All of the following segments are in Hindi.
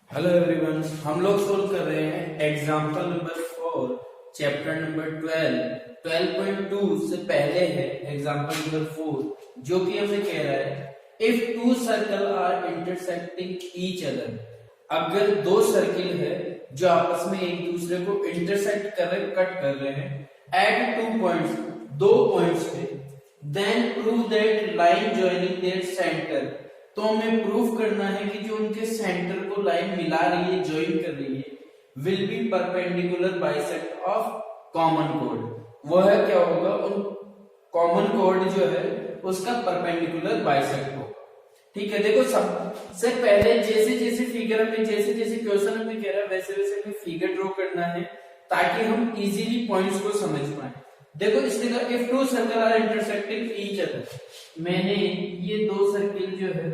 हेलो एवरीवन, हम लोग सोल्व कर रहे हैं एग्जांपल नंबर 4 चैप्टर नंबर 12.2 से पहले है एग्जांपल नंबर 4 जो कि हमें कह रहा है if two circle are intersecting each other. अगर दो सर्किल है जो आपस में एक दूसरे को इंटरसेक्ट कर रहे कट कर रहे हैं एट टू पॉइंट्स दो पॉइंट्स पे, then prove that line joining their centre. तो हमें प्रूफ करना है कि जो उनके सेंटर को लाइन मिला रही है, ज्वाइन कर रही है, will be perpendicular bisect of common code. वह क्या होगा, उन कॉमन कोड जो है उसका परपेंडिकुलर बाइसेक्ट होगा। ठीक है, देखो सबसे पहले जैसे जैसे फिगर में जैसे जैसे क्वेश्चन हमें कह रहा है वैसे वैसे हमें फिगर ड्रॉ करना है ताकि हम इजीली पॉइंट्स को समझ पाए। देखो इसने कहा if two circle are intersecting each other, मैंने ये दो सर्किल जो है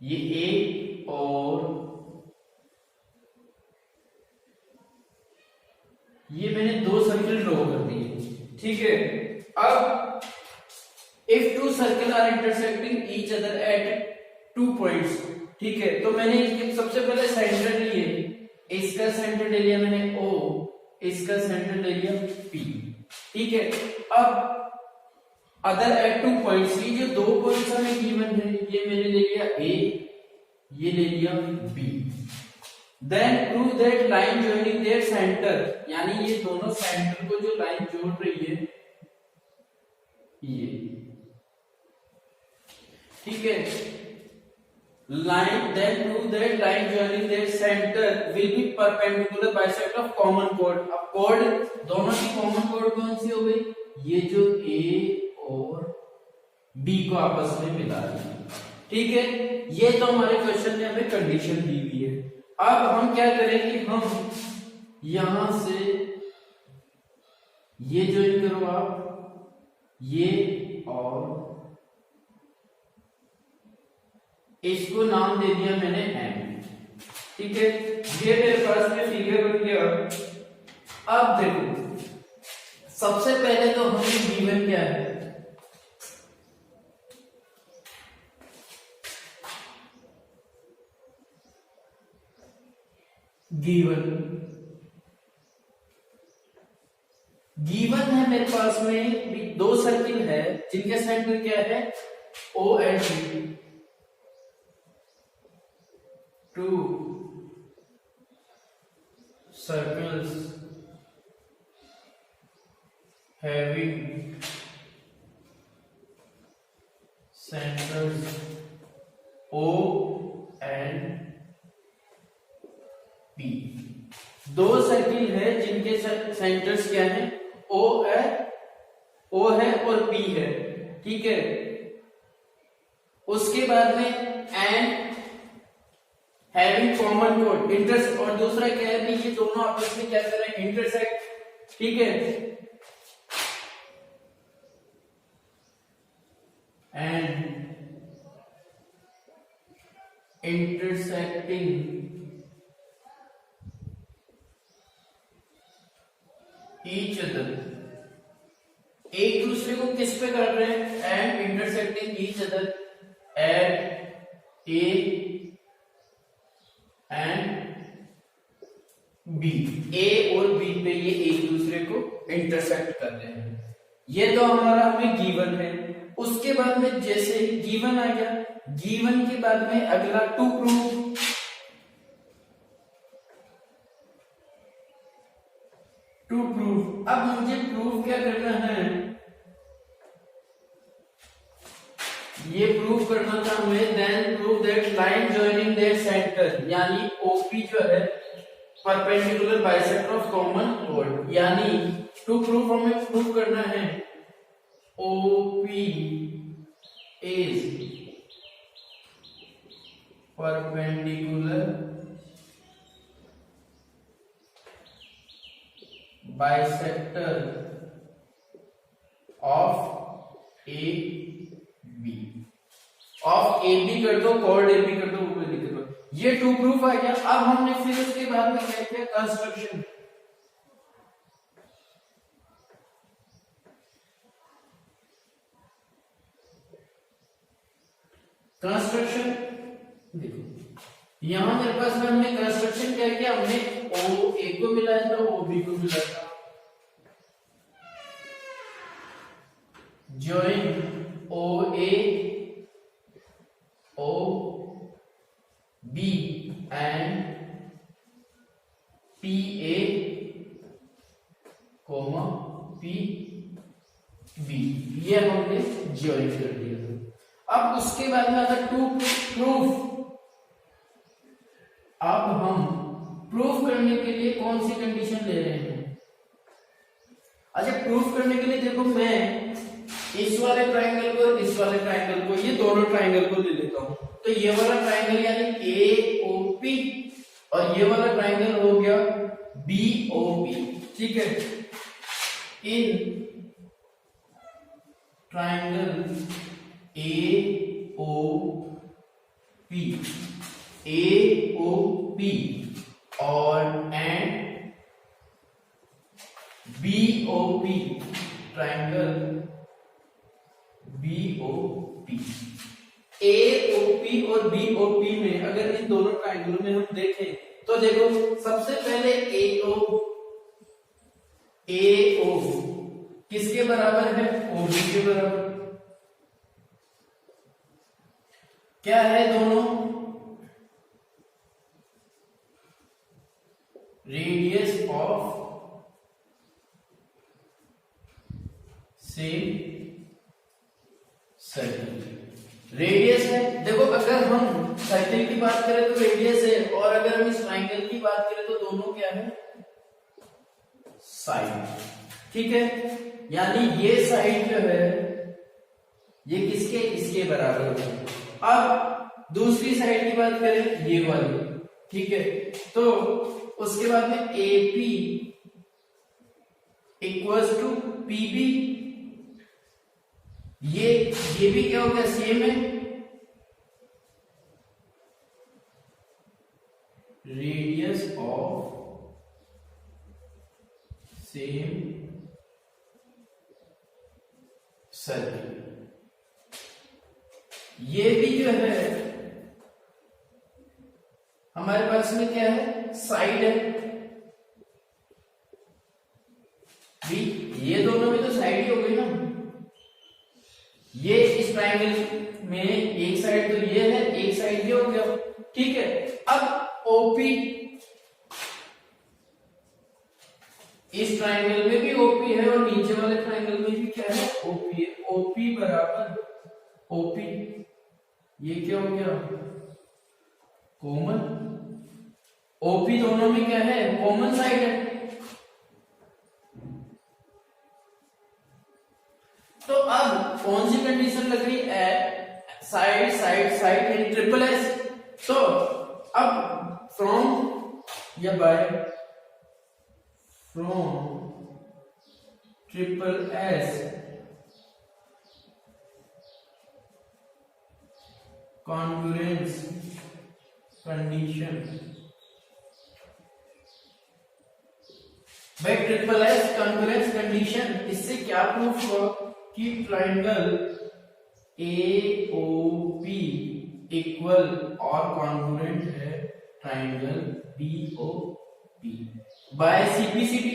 ये ए और ये मैंने दो सर्किल ड्रॉ कर दिए। ठीक है, अब if two circle are intersecting each other at two points, ठीक है, तो मैंने सबसे पहले सेंटर लिए, इसका सेंटर ले लिया मैंने O, इसका सेंटर ले लिया P। ठीक है, अब अदर एट टू पॉइंट्स, ये जो दो पॉइंट्स हमें गिवन है ये मैंने ले लिया A, ये ले लिया B। Then prove that line joining their centre, यानी ये दोनों सेंटर को जो लाइन जोड़ रही है ये, ठीक है, line then prove that line joining their center will be perpendicular bisect of common chord। अब chord दोनों की common chord कौन सी हो गई, ये जो A और B को आपस में मिला रही है। ठीक है, ये तो हमारे क्वेश्चन में हमें कंडीशन दी हुई है। अब हम क्या करें कि हम यहां से ये ज्वाइन करो आप, ये और इसको नाम दे दिया मैंने M। ठीक है, ये मेरे पास में फिगर बन गया। अब देखो सबसे पहले तो हमें गिवन क्या है, गिवन है मेरे पास में भी दो सर्किल है जिनके सेंटर क्या है O and B। Two circles having centers O and P। दो सर्किल है जिनके सेंटर्स क्या है, O है और P है। ठीक है, उसके बाद में and having common code intersect, और दूसरा क्या है कि ये दोनों आपस में क्या कर रहे हैं, इंटरसेक्ट। ठीक है, एंड इंटरसेक्टिंग ईच अदर, एक दूसरे को किस पे कर रहे हैं, and intersecting each other at A and B. A और बी पे ये एक दूसरे को इंटरसेक्ट कर रहे हैं। ये तो हमारा हमें गिवन है। उसके बाद में जैसे गिवन आ गया, गिवन के बाद में अगला टू प्रूव, अब मुझे प्रूफ क्या करना है, ये प्रूव करना था हमें, then prove that line joining their centre, यानी OP जो है परपेंडिकुलर बाइसेक्टर ऑफ कॉमन कोड, यानी टू प्रूफ हमें प्रूव करना है OP is perpendicular bisector of AB। Of AB कर दो, कॉर्ड AB कर दो, ऊपर लिख दो, ये टू प्रूफ आ गया। अब हमने फिर उसके बाद में क्या किया, कंस्ट्रक्शन। कंस्ट्रक्शन देखो, यहां मेरे पास में हमने कंस्ट्रक्शन क्या किया, हमने ओ ए को मिलाया था, ओ बी को मिलाया था, join OA OB and PA PB, ये हमने ज्वाइन कर दिया था। अब उसके बाद में आता टू प्रूफ। अब हम प्रूफ करने के लिए कौन सी कंडीशन ले रहे हैं? अच्छा, प्रूफ करने के लिए देखो, मैं इस वाले ट्रायंगल को, इस वाले ट्रायंगल को, ये दोनों ट्रायंगल को ले लेता हूं। तो ये वाला ट्रायंगल यानी AOP और ये वाला ट्रायंगल हो गया BOP, ठीक है। इन ट्रायंगल AOP और and BOP, triangle BOP, AOP और BOP में अगर इन दोनों ट्रायंगलों में हम देखें तो देखो, सबसे पहले AO किसके बराबर है? OB के बराबर। क्या है दोनों? Radius of same circle, radius है। देखो, अगर हम सर्कल की बात करें तो रेडियस है, और अगर हम इस ट्रायंगल की बात करें तो दोनों क्या है? साइड, ठीक है। यानी ये साइड जो है ये किसके, इसके बराबर है। अब दूसरी साइड की बात करें, ये वाली, ठीक है। तो उसके बाद में AP इक्वल्स टू PB, ये भी क्या हो गया? सेम है। रेडियस ऑफ सेम सर्कल, ये भी जो है हमारे पास में क्या है? साइड है भी, ये दोनों में तो साइड ही हो गई ना। ये इस ट्रायंगल में एक साइड तो ये है, एक साइड ये हो गया, ठीक है। अब OP, इस ट्रायंगल में भी OP है और नीचे वाले ट्रायंगल में भी क्या है? OP है। OP बराबर OP, ये क्या हो गया? कॉमन। OP दोनों में क्या है? कॉमन साइड है। तो अब कौन सी कंडीशन लग रही है? Side side side in triple S। तो अब फ्रॉम या by from triple S congruence condition, भाई ट्रिपल S कॉन्ग्रुएंस कंडीशन, इससे क्या प्रूफ हुआ कि ट्रायंगल AOP इक्वल और कॉन्ग्रुएंट है triangle BOP by CPCT।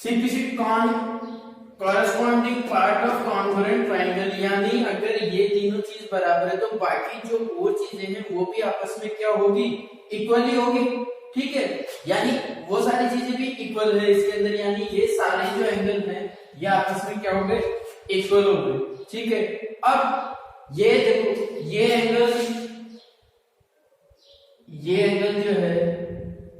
CPCT corresponding part of congruent triangle, यानी अगर ये तीनों चीज बराबर है तो बाकी जो वो चीजें हैं वो भी आपस में क्या होगी? इक्वली होगी, ठीक है। यानी वो सारी चीजें भी इक्वल है इसके अंदर, यानी ये सारे जो एंगल हैं ये आपस में क्या हो गए? इक्वल हो गए, ठीक है। अब ये देखो, ये एंगल जो है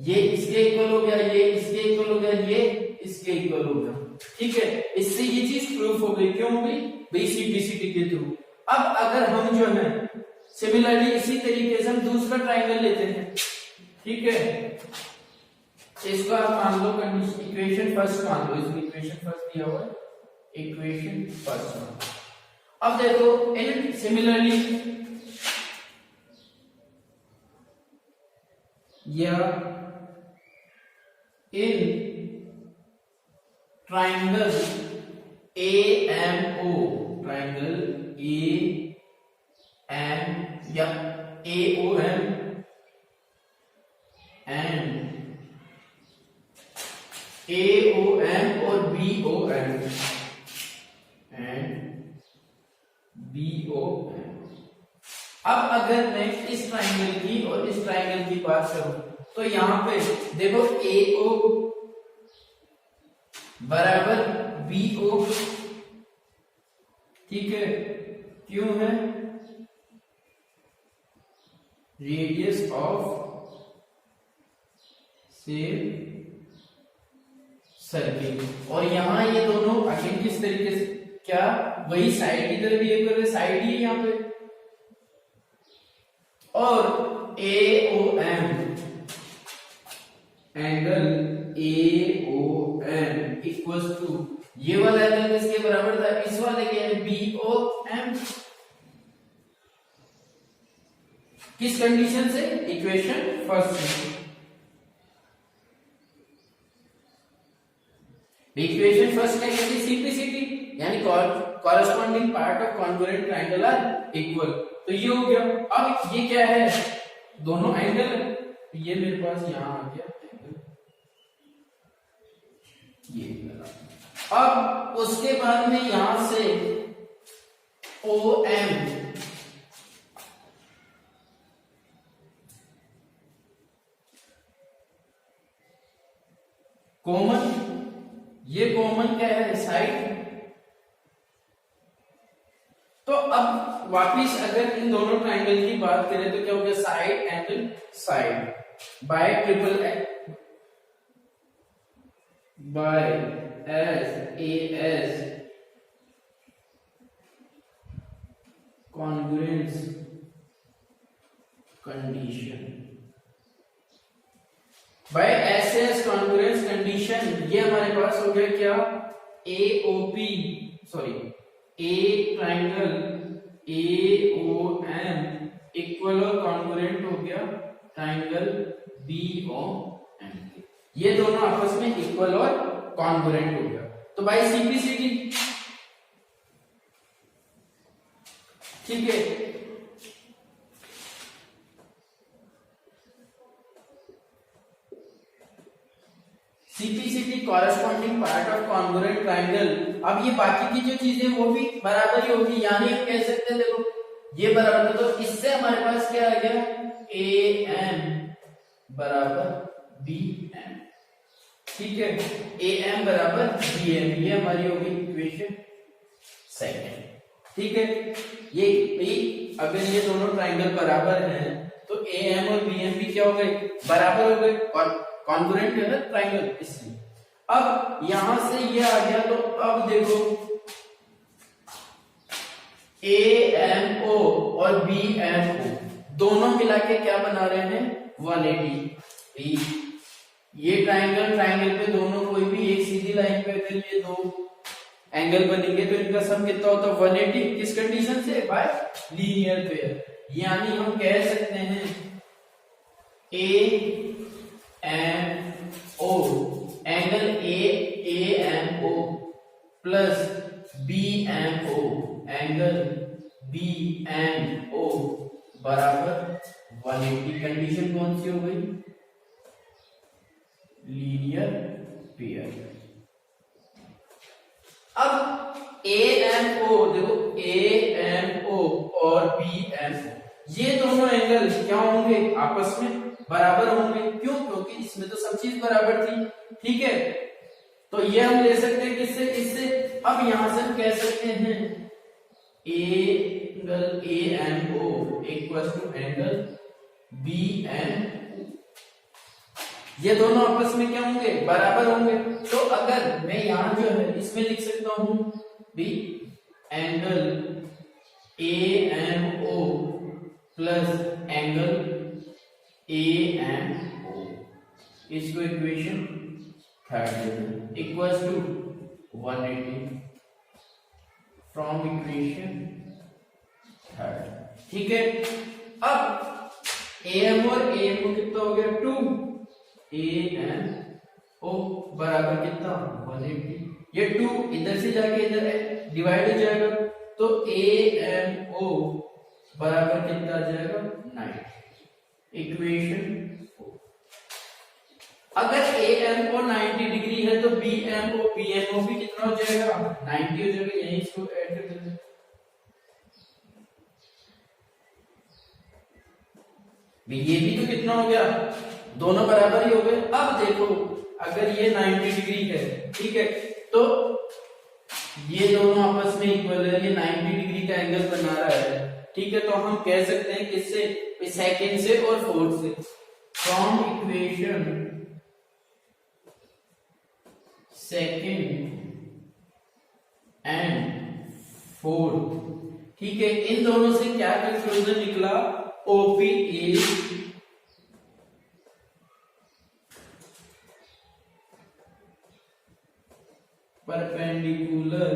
ये इसके इक्वल हो गया, ये इसके इक्वल हो गया, ये इसके इक्वल हो गया, ठीक है। इससे ये चीज प्रूफ हो गई। क्यों हो गई? भाई CPCT के थ्रू। अब अगर हम जो है सिमिलरली इसी तरीके से हम दूसरा ट्रायंगल लेते हैं, ठीक है। इसको आप मान लो कंडीशन, इक्वेशन फर्स्ट मान लो, इसमें इक्वेशन फर्स्ट दिया हुआ है, इक्वेशन फर्स्ट मान। अब देखो, इन सिमिलरली या in triangle AMO, triangle AM या AOM and AOM और BOM and BOM। अब अगर मैं इस ट्राइंगल की और इस ट्राइंगल की बात करूं तो यहां पे देखो AO बराबर BO, ठीक है, क्यों है? Radius of same circle. और यहां ये दोनों अगेन किस तरीके से, क्या वही साइड की तरह बिहेव कर रहे, साइड ही है यहां पे। और AOM angle AOM equals to, ये वाला एंगल किसके बराबर था? इस वाले के, BOM। किस कंडीशन से? इक्वेशन फर्स्ट से। इक्वेशन फर्स्ट क्या कहती है? सिंप्लिसिटी, यानी corresponding part of congruent triangle are equal. तो ये हो गया। अब ये क्या है? दोनों एंगल है, तो ये मेरे पास यहां आ गया एंगल ये। अब उसके बाद में यहां से OM कॉमन, ये कॉमन क्या है? साइड। तो अब वापिस अगर इन दोनों ट्राइंगल की बात करें तो क्या हो गया? Side angle side by triple by SAS congruence condition, by SAS congruence condition. ये हमारे पास हो गया क्या? AOP sorry A triangle AOM equal और कॉन्ग्रुएंट हो गया ट्राइंगल BOM। ये दोनों आपस में इक्वल और कॉन्ग्रुएंट हो गया। तो बाय सिंप्लिसिटी, ठीक है, simplicity corresponding part of congruent triangle. अब ये बाकी की जो चीजें वो भी बराबर ही होगी, यानी हम कह सकते हैं देखो ये बराबर, तो इससे हमारे पास क्या आ गया? AM बराबर BM, ठीक है, AM बराबर BM। ये हमारी होगी इक्वेशन सेकंड, ठीक है। ये अगर ये दोनों ट्राइंगल बराबर हैं तो AM और BM भी क्या हो गए? बराबर हो गए, और कॉन्ग्रुएंट है ना ट्राइंगल, इसलिए। अब यहां से ये आ गया, तो अब देखो AMO और BMO दोनों मिला के क्या बना रहे हैं? 180। ये ट्राइंगल पे दोनों कोई भी एक सीधी लाइन पे अगर ये दो एंगल बनेंगे तो इनका सम कितना होता है? 180। किस कंडीशन से? Bye linear pair. यानी हम कह सकते हैं AMO angle AMO plus BMO angle BMO बराबर 180। कंडीशन कौन सी हो गई? Linear pair. अब AMO देखो, AMO और BMO ये दोनों एंगल क्या होंगे? आपस में बराबर होंगे। क्यों? क्योंकि इसमें तो सब चीज बराबर थी, ठीक है। तो ये हम ले सकते हैं किससे? इससे। अब यहां से हम कह सकते हैं angle AMO equal to angle BMO। ये दोनों आपस में क्या होंगे? बराबर होंगे। तो अगर मैं यहां जो है इसमें लिख सकता हूं भी angle AMO plus angle AMO, इसको equation third equals to 180 from equation third, ठीक है। अब AM और AMO कितना हो गया? 2 AM ओ बराबर कितना 180, ये 2 इधर से जाके इधर डिवाइड हो जाएगा तो AMO बराबर कितना आ जाएगा 90। इक्वेशन अगर AMO 90 डिग्री है तो BMO भी कितना हो जाएगा 90 हो जाएगा, यही इसको ऐड कर देते हैं। ये भी तो कितना हो गया, दोनों बराबर ही हो गए। अब देखो अगर ये 90 डिग्री है, ठीक है, तो ये दोनों आपस में इक्वल है, ये 90 डिग्री का एंगल बना रहा है, ठीक है, तो हम कह सकते हैं किससे, सेकंड से और फोर्थ से। From equation second and fourth, ठीक है, इन दोनों से क्या कंक्लूजन निकला, OP is perpendicular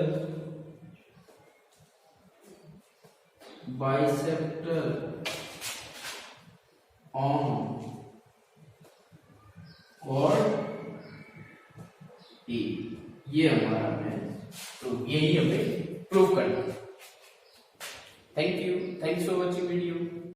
bisector on chord A। ये हमारा है, तो यही हमें प्रूव करना है। Thank you, thanks for watching video.